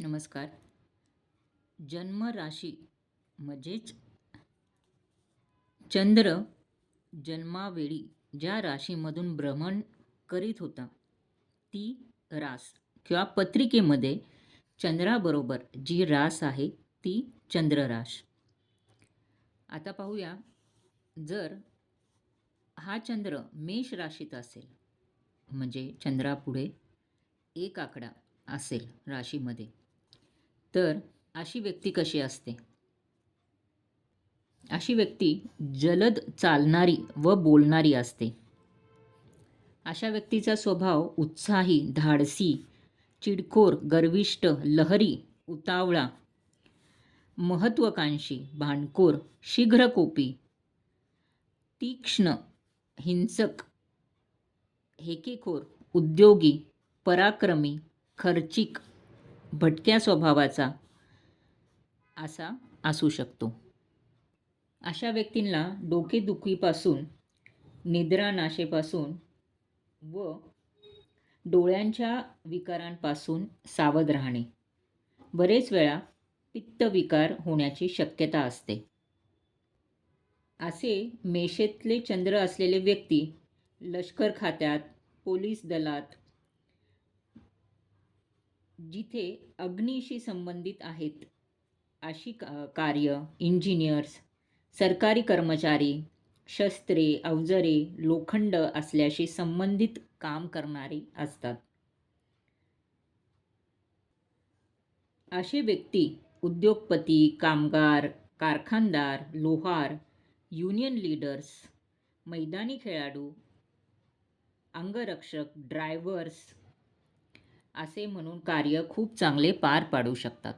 नमस्कार. जन्म राशी म्हणजेच चंद्र जन्मावेळी ज्या राशीमधून भ्रमण करीत होता, ती रास किंवा पत्रिकेमध्ये चंद्राबरोबर जी रास आहे, ती चंद्रराश. आता पाहूया, जर हा चंद्र मेष राशीत असेल, म्हणजे चंद्रापुढे एक आकडा असेल राशीमध्ये, तर अशी व्यक्ती कशी असते? अशी व्यक्ती जलद चालणारी व बोलणारी असते. अशा व्यक्तीचा स्वभाव उत्साही, धाडसी, चिडखोर, गर्विष्ठ, लहरी, उतावळा, महत्वाकांक्षी, भांडखोर, शीघ्रकोपी, तीक्ष्ण, हिंसक, हेकेखोर, उद्योगी, पराक्रमी, खर्चिक, भटक्या स्वभावाचा असा असू शकतो. अशा व्यक्तींना डोकेदुखीपासून, निद्रानाशेपासून व डोळ्यांच्या विकारांपासून सावध राहणे. बरेच वेळा पित्तविकार होण्याची शक्यता असते. असे मेषेतले चंद्र असलेले व्यक्ती लष्कर खात्यात, पोलीस दलात, जिथे अग्नीशी संबंधित आहेत अशी कार्य, इंजिनियर्स, सरकारी कर्मचारी, शस्त्रे, अवजरे, लोखंड असल्याशी संबंधित काम करणारे असतात. असे व्यक्ती उद्योगपती, कामगार, कारखानदार, लोहार, युनियन लीडर्स, मैदानी खेळाडू, अंगरक्षक, ड्रायव्हर्स असे म्हणून कार्य खूप चांगले पार पाडू शकतात.